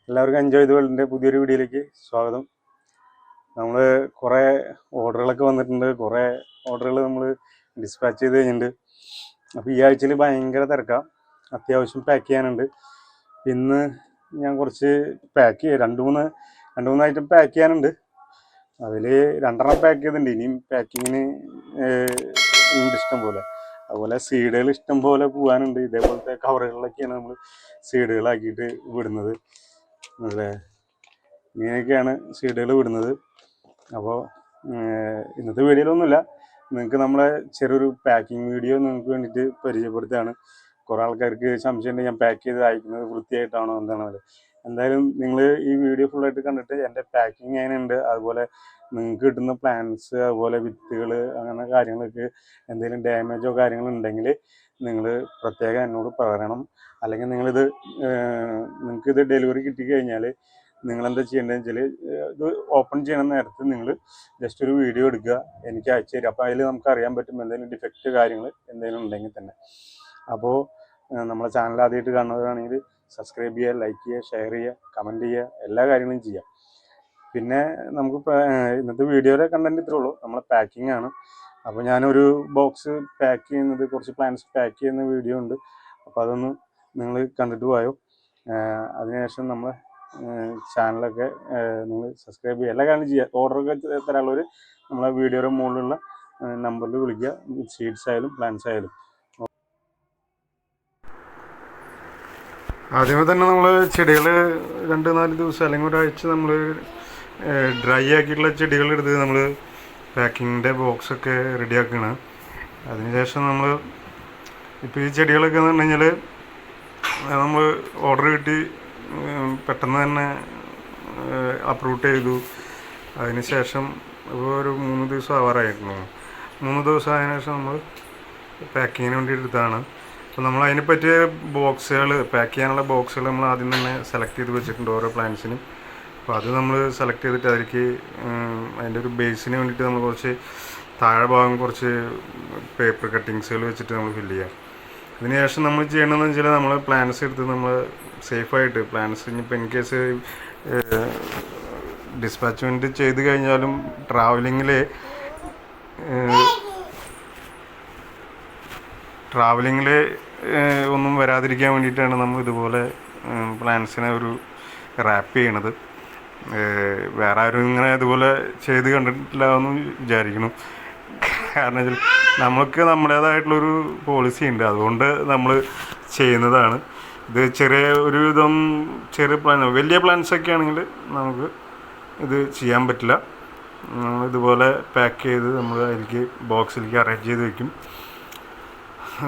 എല്ലാവർക്കും enjoy the വേൾഡിൻ്റെ പുതിയൊരു വീഡിയോയിലേക്ക് സ്വാഗതം. നമ്മൾ കുറേ ഓർഡറുകളൊക്കെ വന്നിട്ടുണ്ട്. കുറേ ഓർഡറുകൾ നമ്മൾ ഡിസ്പാച്ച് ചെയ്ത് കഴിഞ്ഞിട്ടുണ്ട്. അപ്പോൾ ഈ ആഴ്ചയിൽ ഭയങ്കര തിരക്കാം. അത്യാവശ്യം പാക്ക് ചെയ്യാനുണ്ട്. ഇന്ന് ഞാൻ കുറച്ച് പാക്ക് ചെയ്യാം. രണ്ട് മൂന്ന് ഐറ്റം പാക്ക് ചെയ്യാനുണ്ട്. അതിൽ 2 പാക്ക് ചെയ്തിട്ടുണ്ട്. ഇനിയും പാക്കിങ്ങിന് ഉണ്ട് ഇഷ്ടം പോലെ. അതുപോലെ സീഡുകൾ ഇഷ്ടം പോലെ പോകാനുണ്ട്. ഇതേപോലത്തെ കവറുകളിലൊക്കെയാണ് നമ്മൾ സീഡുകളാക്കിയിട്ട് വിടുന്നത്. അതെ, ഇങ്ങനെയൊക്കെയാണ് സീഡുകൾ വിടുന്നത്. അപ്പോൾ ഇന്നത്തെ വീഡിയോയിലൊന്നുമില്ല, നിങ്ങൾക്ക് നമ്മളെ ചെറിയൊരു പാക്കിംഗ് വീഡിയോ നിങ്ങൾക്ക് വേണ്ടിയിട്ട് പരിചയപ്പെടുത്തുകയാണ്. കുറേ ആൾക്കാർക്ക് സംശയമുണ്ട് ഞാൻ പാക്ക് ചെയ്ത് അയക്കുന്നത് വൃത്തിയായിട്ടാണോ എന്താണത്. എന്തായാലും നിങ്ങൾ ഈ വീഡിയോ ഫുള്ളായിട്ട് കണ്ടിട്ട് എൻ്റെ പാക്കിങ് എങ്ങനെയുണ്ട്, അതുപോലെ നിങ്ങൾക്ക് കിട്ടുന്ന പ്ലാന്റ്സ്, അതുപോലെ വിത്തുകൾ, അങ്ങനെ കാര്യങ്ങളൊക്കെ എന്തെങ്കിലും ഡാമേജോ കാര്യങ്ങളുണ്ടെങ്കിൽ നിങ്ങൾ പ്രത്യേകം എന്നോട് പറയണം. അല്ലെങ്കിൽ നിങ്ങൾക്കിത് ഡെലിവറി കിട്ടിക്കഴിഞ്ഞാൽ നിങ്ങളെന്താ ചെയ്യേണ്ടതെന്ന് വെച്ചാൽ, ഇത് ഓപ്പൺ ചെയ്യണ നേരത്ത് നിങ്ങൾ ജസ്റ്റ് ഒരു വീഡിയോ എടുക്കുക, എനിക്ക് അയച്ചു തരിക. അപ്പോൾ അതിൽ നമുക്ക് അറിയാൻ പറ്റും എന്തെങ്കിലും ഡിഫക്റ്റ് കാര്യങ്ങൾ എന്തെങ്കിലും ഉണ്ടെങ്കിൽ തന്നെ. അപ്പോൾ നമ്മളെ ചാനൽ ആദ്യമായിട്ട് കാണുന്നവരാണെങ്കിൽ സബ്സ്ക്രൈബ് ചെയ്യുക, ലൈക്ക് ചെയ്യുക, ഷെയർ ചെയ്യുക, കമൻറ്റ് ചെയ്യുക, എല്ലാ കാര്യങ്ങളും ചെയ്യാം. പിന്നെ നമുക്ക് ഇന്നത്തെ വീഡിയോയുടെ കണ്ടന്റ് ഇത്രേ ഉള്ളൂ, നമ്മളെ പാക്കിംഗ് ആണ്. അപ്പോൾ ഞാനൊരു ബോക്സ് പാക്ക് ചെയ്യുന്നത്, കുറച്ച് പ്ലാന്റ്സ് പാക്ക് ചെയ്യുന്ന വീഡിയോ ഉണ്ട്. അപ്പോൾ അതൊന്ന് നിങ്ങൾ കണ്ടിട്ട് പോയോ. അതിനുശേഷം നമ്മൾ ചാനലൊക്കെ നിങ്ങൾ സബ്സ്ക്രൈബ് ചെയ്യുക, എല്ലാ കാര്യങ്ങളും ചെയ്യുക. ഓർഡറൊക്കെ തരാനുള്ളവർ നമ്മളെ വീഡിയോയുടെ മുകളിലുള്ള നമ്പറിൽ വിളിക്കുക, സീഡ്സ് ആയാലും പ്ലാന്റ്സ് ആയാലും. ആദ്യമേ തന്നെ നമ്മൾ ചെടികൾ 2-4 ദിവസം അല്ലെങ്കിൽ ഒരാഴ്ച നമ്മൾ ഡ്രൈ ആക്കിയിട്ടുള്ള ചെടികൾ എടുത്ത് നമ്മൾ പാക്കിങ്ങിൻ്റെ ബോക്സൊക്കെ റെഡിയാക്കുകയാണ്. അതിനുശേഷം നമ്മൾ ഇപ്പോൾ ഈ ചെടികളൊക്കെ എന്ന് പറഞ്ഞു കഴിഞ്ഞാൽ നമ്മൾ ഓർഡർ കിട്ടി പെട്ടെന്ന് തന്നെ അപ്രൂവ് ചെയ്തു. അതിനുശേഷം ഇപ്പോൾ ഒരു 3 ദിവസം ആവാറായിരുന്നു. 3 ദിവസം ആയതിനു ശേഷം നമ്മൾ പാക്കിങ്ങിന് വേണ്ടി എടുത്തതാണ്. അപ്പോൾ നമ്മൾ അതിനെ പറ്റിയ ബോക്സുകൾ, പാക്ക് ചെയ്യാനുള്ള ബോക്സുകൾ നമ്മൾ ആദ്യം തന്നെ സെലക്ട് ചെയ്ത് വെച്ചിട്ടുണ്ട് ഓരോ പ്ലാന്റ്സിനും. അപ്പോൾ അത് നമ്മൾ സെലക്ട് ചെയ്തിട്ട് അതിലേക്ക് അതിൻ്റെ ഒരു ബേസിന് വേണ്ടിയിട്ട് നമ്മൾ കുറച്ച് താഴെ ഭാഗം കുറച്ച് പേപ്പർ കട്ടിങ്സുകൾ വെച്ചിട്ട് നമ്മൾ ഫില്ല് ചെയ്യാം. അതിനുശേഷം നമ്മൾ ചെയ്യണമെന്ന് വെച്ചാൽ നമ്മൾ പ്ലാന്റ്സ് എടുത്ത് നമ്മൾ സേഫായിട്ട് പ്ലാന്റ്സ് ഇനിയിപ്പോൾ ഇൻ കേസ് ഡിസ്പാച്ച്മെൻറ്റ് ചെയ്ത് കഴിഞ്ഞാലും ട്രാവലിങ്ങിൽ ഒന്നും വരാതിരിക്കാൻ വേണ്ടിയിട്ടാണ് നമ്മൾ ഇതുപോലെ പ്ലാന്റ്സിനെ ഒരു റാപ്പ് ചെയ്യണത്. വേറെ ആരും ഇങ്ങനെ ഇതുപോലെ ചെയ്ത് കണ്ടിട്ടില്ല എന്ന് വിചാരിക്കണം. കാരണം വെച്ചാൽ നമുക്ക് നമ്മുടേതായിട്ടുള്ളൊരു പോളിസി ഉണ്ട്, അതുകൊണ്ട് നമ്മൾ ചെയ്യുന്നതാണ്. ഇത് ഒരുവിധം ചെറിയ വലിയ പ്ലാന്റ്സൊക്കെ ആണെങ്കിൽ നമുക്ക് ഇത് ചെയ്യാൻ പറ്റില്ല. ഇതുപോലെ പാക്ക് ചെയ്ത് നമ്മൾ അതിലേക്ക് ബോക്സിലേക്ക് അറേഞ്ച് ചെയ്ത് വയ്ക്കും.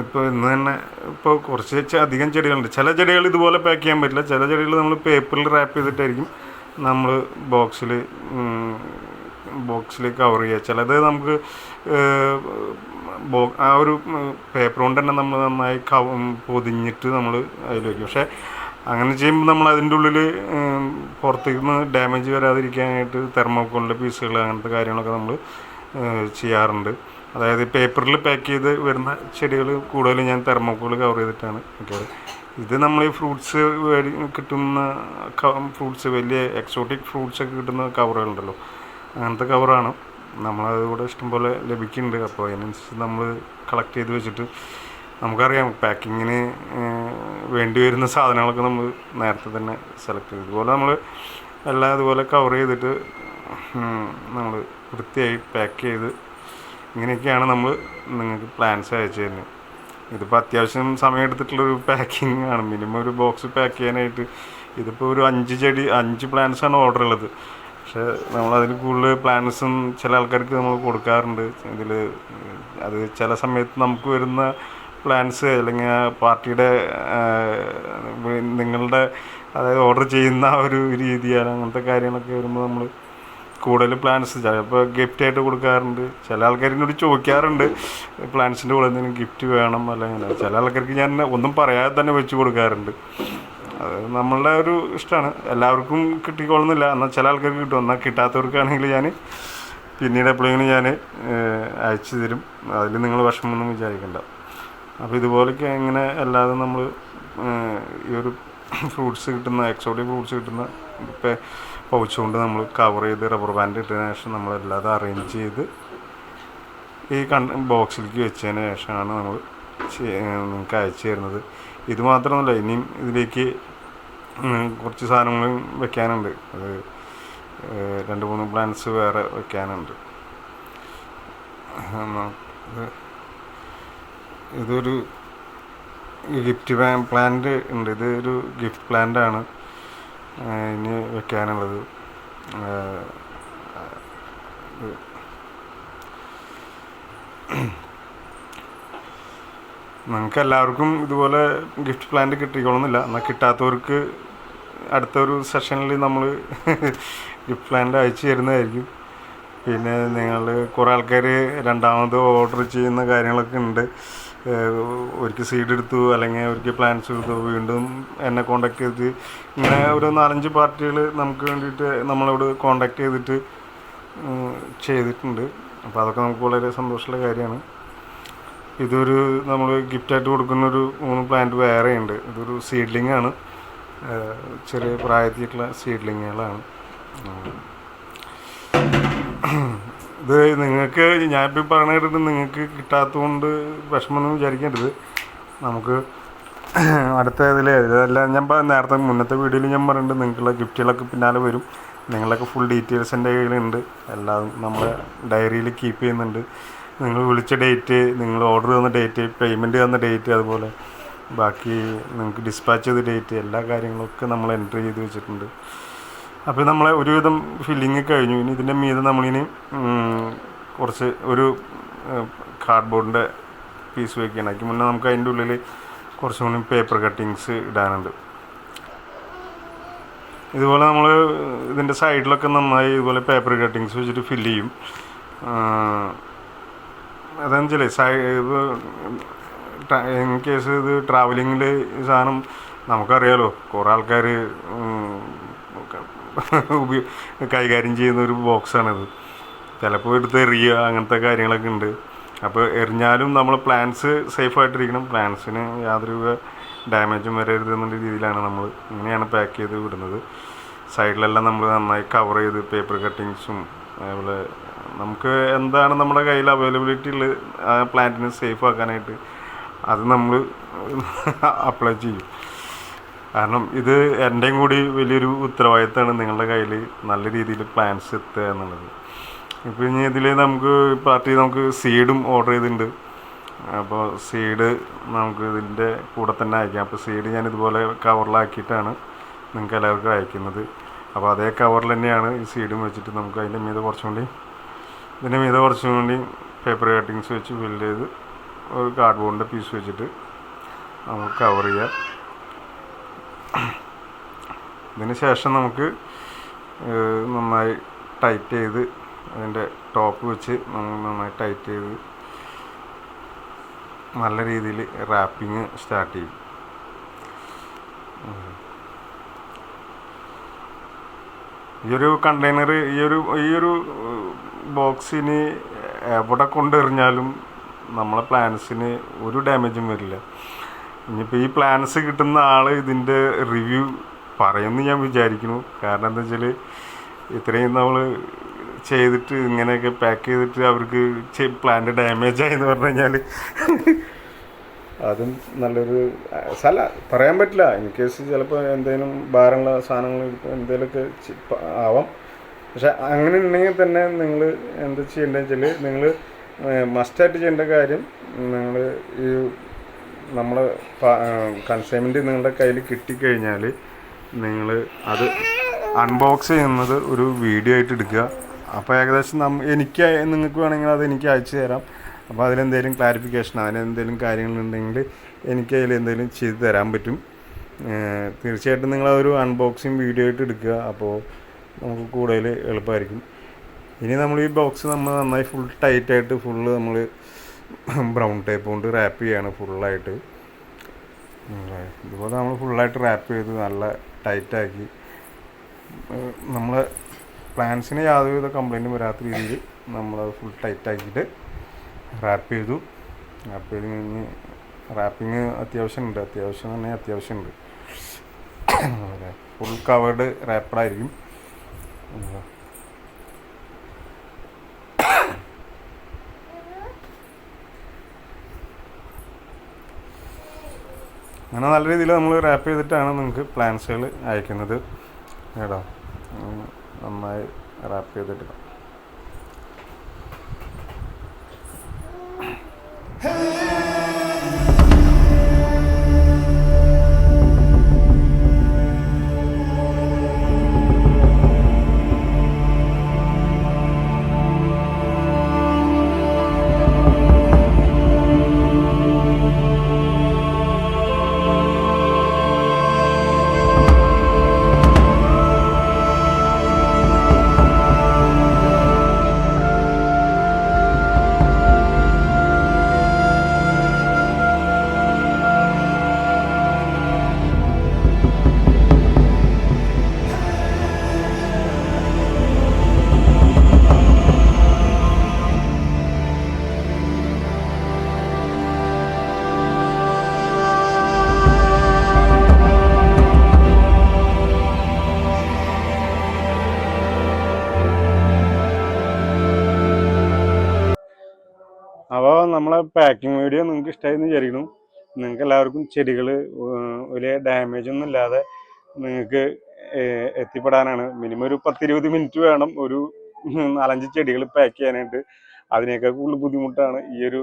ഇപ്പോൾ ഇന്ന് തന്നെ ഇപ്പോൾ കുറച്ച് അധികം ചെടികളുണ്ട്. ചില ചെടികൾ ഇതുപോലെ പാക്ക് ചെയ്യാൻ പറ്റില്ല. ചില ചെടികൾ നമ്മൾ പേപ്പറിൽ റാപ്പ് ചെയ്തിട്ടായിരിക്കും നമ്മൾ ബോക്സിൽ കവർ ചെയ്യുക. ചിലത് നമുക്ക് ആ ഒരു പേപ്പർ കൊണ്ട് തന്നെ നമ്മൾ നന്നായി പൊതിഞ്ഞിട്ട് നമ്മൾ അതിൽ വയ്ക്കും. പക്ഷേ അങ്ങനെ ചെയ്യുമ്പോൾ നമ്മൾ അതിൻ്റെ ഉള്ളിൽ പുറത്തേക്ക് നിന്ന് ഡാമേജ് വരാതിരിക്കാനായിട്ട് തെർമോക്കോളിൻ്റെ പീസുകൾ, അങ്ങനത്തെ കാര്യങ്ങളൊക്കെ നമ്മൾ ചെയ്യാറുണ്ട്. അതായത് പേപ്പറിൽ പാക്ക് ചെയ്ത് വരുന്ന ചെടികൾ കൂടുതലും ഞാൻ തെർമോക്കോൾ കവർ ചെയ്തിട്ടാണ് വയ്ക്കാറ്. ഇത് നമ്മൾ ഈ ഫ്രൂട്ട്സ് കിട്ടുന്ന ഫ്രൂട്ട്സ്, വലിയ എക്സോട്ടിക് ഫ്രൂട്ട്സൊക്കെ കിട്ടുന്ന കവറുകളുണ്ടല്ലോ, അങ്ങനത്തെ കവറാണ്. നമ്മളതുകൂടെ ഇഷ്ടംപോലെ ലഭിക്കുന്നുണ്ട്. അപ്പോൾ അതിനനുസരിച്ച് നമ്മൾ കളക്ട് ചെയ്ത് വെച്ചിട്ട് നമുക്കറിയാം പാക്കിങ്ങിന് വേണ്ടി വരുന്ന സാധനങ്ങളൊക്കെ നമ്മൾ നേരത്തെ തന്നെ സെലക്ട് ചെയ്തു. ഇതുപോലെ നമ്മൾ എല്ലാം ഇതുപോലെ കവർ ചെയ്തിട്ട് നമ്മൾ വൃത്തിയായി പാക്ക് ചെയ്ത് ഇങ്ങനെയൊക്കെയാണ് നമ്മൾ നിങ്ങൾക്ക് പ്ലാന്റ്സ് അയച്ചു തരുന്നത്. ഇതിപ്പോൾ അത്യാവശ്യം സമയം എടുത്തിട്ടുള്ളൊരു പാക്കിംഗ് ആണ്. മിനിമം ഒരു ബോക്സ് പാക്ക് ചെയ്യാനായിട്ട് ഇതിപ്പോൾ ഒരു 5 പ്ലാന്റ്സാണ് ഓർഡർ ഉള്ളത്. പക്ഷേ നമ്മളതിൽ കൂടുതൽ പ്ലാന്റ്സും ചില ആൾക്കാർക്ക് നമ്മൾ കൊടുക്കാറുണ്ട്. അത് ചില സമയത്ത് നമുക്ക് വരുന്ന പ്ലാന്റ്സ് അല്ലെങ്കിൽ പാർട്ടിയുടെ നിങ്ങളുടെ അതായത് ഓർഡർ ചെയ്യുന്ന ആ ഒരു രീതിയാണ്. അങ്ങനത്തെ കാര്യങ്ങളൊക്കെ വരുമ്പോൾ നമ്മൾ കൂടുതൽ പ്ലാന്റ്സ് ചിലപ്പോൾ ഗിഫ്റ്റായിട്ട് കൊടുക്കാറുണ്ട്. ചില ആൾക്കാരിനോട് ചോദിക്കാറുണ്ട് പ്ലാന്റ്സിൻ്റെ കൂടെ എന്തെങ്കിലും ഗിഫ്റ്റ് വേണം അല്ലെങ്കിൽ. ചില ആൾക്കാർക്ക് ഞാൻ ഒന്നും പറയാതെ തന്നെ വെച്ച് കൊടുക്കാറുണ്ട്. അത് നമ്മളുടെ ഒരു ഇഷ്ടമാണ്. എല്ലാവർക്കും കിട്ടിക്കൊള്ളുന്നില്ല, എന്നാൽ ചില ആൾക്കാർക്ക് കിട്ടും. എന്നാൽ കിട്ടാത്തവർക്കാണെങ്കിൽ ഞാൻ പിന്നീട് എപ്പോഴെങ്കിലും ഞാൻ അയച്ചു തരും. അതിൽ നിങ്ങൾ വിഷമമൊന്നും വിചാരിക്കണ്ട. അപ്പോൾ ഇതുപോലെയൊക്കെ ഇങ്ങനെ അല്ലാതെ നമ്മൾ ഈ ഒരു ഫ്രൂട്ട്സ് കിട്ടുന്ന എക്സോട്ടിക് ഫ്രൂട്ട്സ് കിട്ടുന്ന പൗച്ച് കൊണ്ട് നമ്മൾ കവർ ചെയ്ത് റബ്ബർ ബാൻഡ് ഇട്ടതിന് ശേഷം നമ്മളെല്ലാതും അറേഞ്ച് ചെയ്ത് ഈ ബോക്സിലേക്ക് വെച്ചതിന് ശേഷമാണ് നമ്മൾ നിങ്ങൾക്ക് അയച്ചു തരുന്നത്. ഇത് മാത്രമല്ല, ഇനിയും ഇതിലേക്ക് കുറച്ച് സാധനങ്ങൾ വെക്കാനുണ്ട്. അത് 2-3 പ്ലാന്റ്സ് വേറെ വെക്കാനുണ്ട്. ഇതൊരു ഗിഫ്റ്റ് പ്ലാന്റ് ഉണ്ട്. ഇതൊരു ഗിഫ്റ്റ് പ്ലാന്റാണ് ഇനി വെക്കാനുള്ളത്. നിങ്ങൾക്ക് എല്ലാവർക്കും ഇതുപോലെ ഗിഫ്റ്റ് പ്ലാന്റ് കിട്ടിക്കോളുന്നില്ല. എന്നാൽ കിട്ടാത്തവർക്ക് അടുത്തൊരു സെഷനിൽ നമ്മൾ ഗിഫ്റ്റ് പ്ലാന്റ് അയച്ചു തരുന്നതായിരിക്കും. പിന്നെ നിങ്ങൾ കുറേ ആൾക്കാർ രണ്ടാമത് ഓർഡർ ചെയ്യുന്ന കാര്യങ്ങളൊക്കെ ഉണ്ട്. ഒരിക്കൽ സീഡ് എടുത്തു, അല്ലെങ്കിൽ ഒരിക്കൽ പ്ലാന്റ്സ് എടുത്തു, വീണ്ടും എന്നെ കോണ്ടാക്ട് ചെയ്തിട്ട് ഇങ്ങനെ ഒരു 4-5 പാർട്ടികൾ നമുക്ക് വേണ്ടിയിട്ട് നമ്മളോട് കോണ്ടാക്ട് ചെയ്തിട്ട് ചെയ്തിട്ടുണ്ട്. അപ്പോൾ അതൊക്കെ നമുക്ക് വളരെ സന്തോഷമുള്ള കാര്യമാണ്. ഇതൊരു നമ്മൾ ഗിഫ്റ്റായിട്ട് കൊടുക്കുന്നൊരു 3 പ്ലാന്റ് വേറെ ഉണ്ട്. ഇതൊരു സീഡ്ലിംഗ് ആണ്, ചെറിയ പ്രായത്തിലുള്ള സീഡ്ലിങ്ങുകളാണ്. ഇത് നിങ്ങൾക്ക് ഞാനിപ്പോൾ പറഞ്ഞ കേട്ടിട്ട് നിങ്ങൾക്ക് കിട്ടാത്തതുകൊണ്ട് വിഷമമൊന്നും വിചാരിക്കേണ്ടത്. നമുക്ക് അടുത്ത ഇതെല്ലാം ഞാൻ നേരത്തെ മുന്നത്തെ വീഡിയോയിൽ ഞാൻ പറഞ്ഞിട്ടുണ്ട്, നിങ്ങൾക്കുള്ള ഗിഫ്റ്റുകളൊക്കെ പിന്നാലെ വരും. നിങ്ങളൊക്കെ ഫുൾ ഡീറ്റെയിൽസ് എൻ്റെ കയ്യിലുണ്ട്. എല്ലാം നമ്മുടെ ഡയറിയിൽ കീപ്പ് ചെയ്യുന്നുണ്ട്. നിങ്ങൾ വിളിച്ച ഡേറ്റ്, നിങ്ങൾ ഓർഡർ തന്ന ഡേറ്റ്, പേയ്മെൻറ്റ് തന്ന ഡേറ്റ്, അതുപോലെ ബാക്കി നിങ്ങൾക്ക് ഡിസ്പാച്ച് ചെയ്ത ഡേറ്റ്, എല്ലാ കാര്യങ്ങളൊക്കെ നമ്മൾ എൻട്രി ചെയ്ത് വെച്ചിട്ടുണ്ട്. അപ്പോൾ നമ്മളെ ഒരുവിധം ഫില്ലിങ് കഴിഞ്ഞു. ഇനി ഇതിൻ്റെ മീതെ നമ്മളിനി കുറച്ച് ഒരു കാർഡ്ബോർഡിൻ്റെ പീസ് വയ്ക്കുകയാണ്. അതിന് മുന്നേ നമുക്ക് അതിൻ്റെ ഉള്ളിൽ കുറച്ചും കൂടി പേപ്പർ കട്ടിങ്സ് ഇടാനുണ്ട്. ഇതുപോലെ നമ്മൾ ഇതിൻ്റെ സൈഡിലൊക്കെ നന്നായി ഇതുപോലെ പേപ്പർ കട്ടിങ്സ് വെച്ചിട്ട് ഫില്ല് ചെയ്യും. അതെന്ന് വെച്ചാൽ ഇൻ കേസ് ഇത് ട്രാവലിങ്ങിൽ ഈ സാധനം നമുക്കറിയാലോ, കുറേ ആൾക്കാർ കൈകാര്യം ചെയ്യുന്ന ഒരു ബോക്സാണിത്. ചിലപ്പോൾ എടുത്ത് എറിയുക, അങ്ങനത്തെ കാര്യങ്ങളൊക്കെ ഉണ്ട്. അപ്പോൾ എറിഞ്ഞാലും നമ്മൾ പ്ലാന്റ്സ് സേഫായിട്ടിരിക്കണം, പ്ലാന്റ്സിന് യാതൊരു ഡാമേജും വരരുത് എന്നുള്ള രീതിയിലാണ് നമ്മൾ ഇങ്ങനെയാണ് പാക്ക് ചെയ്ത് വിടുന്നത്. സൈഡിലെല്ലാം നമ്മൾ നന്നായി കവർ ചെയ്ത് പേപ്പർ കട്ടിങ്സും അതുപോലെ നമുക്ക് എന്താണ് നമ്മുടെ കയ്യിൽ അവൈലബിലിറ്റി ഉള്ളത് ആ പ്ലാന്റിന് സേഫ് ആക്കാനായിട്ട് അത് നമ്മൾ അപ്ലൈ ചെയ്യും. കാരണം ഇത് എൻ്റെയും കൂടി വലിയൊരു ഉത്തരവാദിത്തമാണ് നിങ്ങളുടെ കയ്യിൽ നല്ല രീതിയിൽ പ്ലാന്റ്സ് എത്തുക എന്നുള്ളത്. ഇപ്പോൾ ഇനി ഇതിൽ നമുക്ക് നമുക്ക് സീഡും ഓർഡർ ചെയ്തിട്ടുണ്ട്. അപ്പോൾ സീഡ് നമുക്ക് ഇതിൻ്റെ കൂടെ തന്നെ അയക്കാം. അപ്പോൾ സീഡ് ഞാൻ ഇതുപോലെ കവറിലാക്കിയിട്ടാണ് നിങ്ങൾക്ക് എല്ലാവർക്കും അയക്കുന്നത്. അപ്പോൾ അതേ കവറിൽ തന്നെയാണ് ഈ സീഡും വെച്ചിട്ട് നമുക്ക് ഇതിൻ്റെ മീതെ കുറച്ചും കൂടി പേപ്പർ കട്ടിങ്സ് വെച്ച് ഫില്ല് ചെയ്ത് ഒരു കാർഡ്ബോർഡിൻ്റെ പീസ് വെച്ചിട്ട് നമുക്ക് കവർ ചെയ്യാം. ഇതിന് ശേഷം നമുക്ക് നന്നായി ടൈറ്റ് ചെയ്ത് അതിൻ്റെ ടോപ്പ് വെച്ച് നമ്മൾ നന്നായി ടൈറ്റ് ചെയ്ത് നല്ല രീതിയിൽ റാപ്പിങ് സ്റ്റാർട്ട് ചെയ്യും. ഈയൊരു കണ്ടെയ്നർ ഈയൊരു ബോക്സിന് എവിടെ കൊണ്ടെറിഞ്ഞാലും നമ്മളെ പ്ലാന്റ്സിന് ഒരു ഡാമേജും വരില്ല. ഇനിയിപ്പോൾ ഈ പ്ലാന്റ്സ് കിട്ടുന്ന ആൾ ഇതിൻ്റെ റിവ്യൂ പറയുമെന്ന് ഞാൻ വിചാരിക്കുന്നു. കാരണം എന്താ വെച്ചാൽ ഇത്രയും നമ്മൾ ചെയ്തിട്ട് ഇങ്ങനെയൊക്കെ പാക്ക് ചെയ്തിട്ട് അവർക്ക് പ്ലാന്റ് ഡാമേജ് ആയെന്ന് പറഞ്ഞു കഴിഞ്ഞാൽ അതും നല്ലൊരു പറയാൻ പറ്റില്ല. ഇൻ കേസ് ചിലപ്പോൾ എന്തെങ്കിലും ഭാരമുള്ള സാധനങ്ങൾ എന്തെങ്കിലുമൊക്കെ ആവാം. പക്ഷെ അങ്ങനെ ഉണ്ടെങ്കിൽ തന്നെ നിങ്ങൾ എന്താ ചെയ്യേണ്ടതെന്ന് വെച്ചാൽ നിങ്ങൾ മസ്റ്റായിട്ട് ചെയ്യേണ്ട കാര്യം, നിങ്ങൾ ഈ നമ്മളെ കൺസൈൻമെൻറ്റ് നിങ്ങളുടെ കയ്യിൽ കിട്ടിക്കഴിഞ്ഞാൽ നിങ്ങൾ അത് അൺബോക്സ് ചെയ്യുന്നത് ഒരു വീഡിയോ ആയിട്ട് എടുക്കുക. അപ്പോൾ ഏകദേശം എനിക്ക് നിങ്ങൾക്ക് വേണമെങ്കിൽ അത് എനിക്ക് അയച്ചു തരാം. അപ്പോൾ അതിലെന്തെങ്കിലും ക്ലാരിഫിക്കേഷൻ അതിനെന്തെങ്കിലും കാര്യങ്ങളുണ്ടെങ്കിൽ എനിക്ക് അതിലെന്തെങ്കിലും ചെയ്ത് തരാൻ പറ്റും. തീർച്ചയായിട്ടും നിങ്ങളതൊരു അൺബോക്സിങ് വീഡിയോ ആയിട്ട് എടുക്കുക. അപ്പോൾ നമുക്ക് കൂടുതൽ എളുപ്പമായിരിക്കും. ഇനി നമ്മൾ ഈ ബോക്സ് നമ്മൾ നന്നായി ഫുൾ ടൈറ്റായിട്ട് ഫുള്ള് നമ്മൾ ബ്രൗൺ ടേപ്പ് കൊണ്ട് റാപ്പ് ചെയ്യാണ് ഫുള്ളായിട്ട്. ഇതുപോലെ നമ്മൾ ഫുള്ളായിട്ട് റാപ്പ് ചെയ്ത് നല്ല ടൈറ്റാക്കി നമ്മൾ പ്ലാന്റ്സിന് യാതൊരുവിധ കംപ്ലൈൻറ്റും വരാത്ത രീതിയിൽ നമ്മളത് ഫുൾ ടൈറ്റാക്കിയിട്ട് റാപ്പ് ചെയ്തു. റാപ്പ് ചെയ്ത് കഴിഞ്ഞ് റാപ്പിങ് അത്യാവശ്യമുണ്ട്. ഫുൾ കവേർഡ് റാപ്പഡായിരിക്കും. അങ്ങനെ നല്ല രീതിയിൽ നമ്മൾ റാപ്പ് ചെയ്തിട്ടാണ് നിങ്ങൾക്ക് പ്ലാൻസുകൾ അയക്കുന്നത് കേട്ടോ. നന്നായി റാപ്പ് ചെയ്തിട്ട് അപ്പോൾ നമ്മളെ പാക്കിംഗ് വീഡിയോ നിങ്ങൾക്ക് ഇഷ്ടമായെന്ന് വിചാരിക്കുന്നു. നിങ്ങൾക്ക് എല്ലാവർക്കും ചെടികൾ വലിയ ഡാമേജ് ഒന്നും ഇല്ലാതെ നിങ്ങൾക്ക് എത്തിപ്പെടാനാണ്. മിനിമം ഒരു 10-20 മിനിറ്റ് വേണം ഒരു 4-5 ചെടികൾ പാക്ക് ചെയ്യാനായിട്ട്. അതിനേക്കാൾ കൂടുതൽ ബുദ്ധിമുട്ടാണ് ഈ ഒരു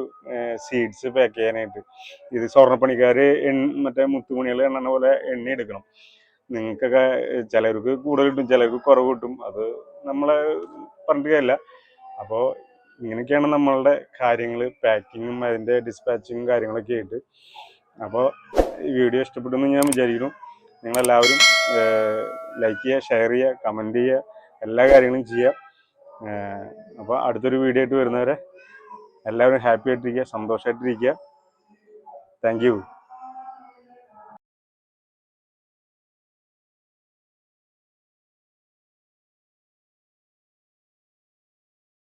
സീഡ്സ് പാക്ക് ചെയ്യാനായിട്ട്. ഇത് സ്വർണ്ണപ്പണിക്കാർ മറ്റേ മുത്തുമണികൾ എണ്ണ പോലെ എണ്ണി എടുക്കണം. നിങ്ങൾക്കൊക്കെ ചിലർക്ക് കൂടുതൽ കിട്ടും, ചിലർക്ക് കുറവ് കിട്ടും. അത് നമ്മളെ പറഞ്ഞിട്ട് കാര്യമില്ല. അപ്പോൾ ഇങ്ങനെയൊക്കെയാണ് നമ്മളുടെ കാര്യങ്ങൾ, പാക്കിങ്ങും അതിൻ്റെ ഡിസ്പാച്ചിങ്ങും കാര്യങ്ങളൊക്കെ ആയിട്ട്. അപ്പോൾ ഈ വീഡിയോ ഇഷ്ടപ്പെട്ടെന്ന് ഞാൻ വിചാരിക്കുന്നു. നിങ്ങളെല്ലാവരും ലൈക്ക് ചെയ്യുക, ഷെയർ ചെയ്യുക, കമൻറ്റ് ചെയ്യുക, എല്ലാ കാര്യങ്ങളും ചെയ്യുക. അപ്പോൾ അടുത്തൊരു വീഡിയോ ആയിട്ട് വരുന്നവരെ എല്ലാവരും ഹാപ്പി ആയിട്ടിരിക്കുക, സന്തോഷമായിട്ടിരിക്കുക. Thank you.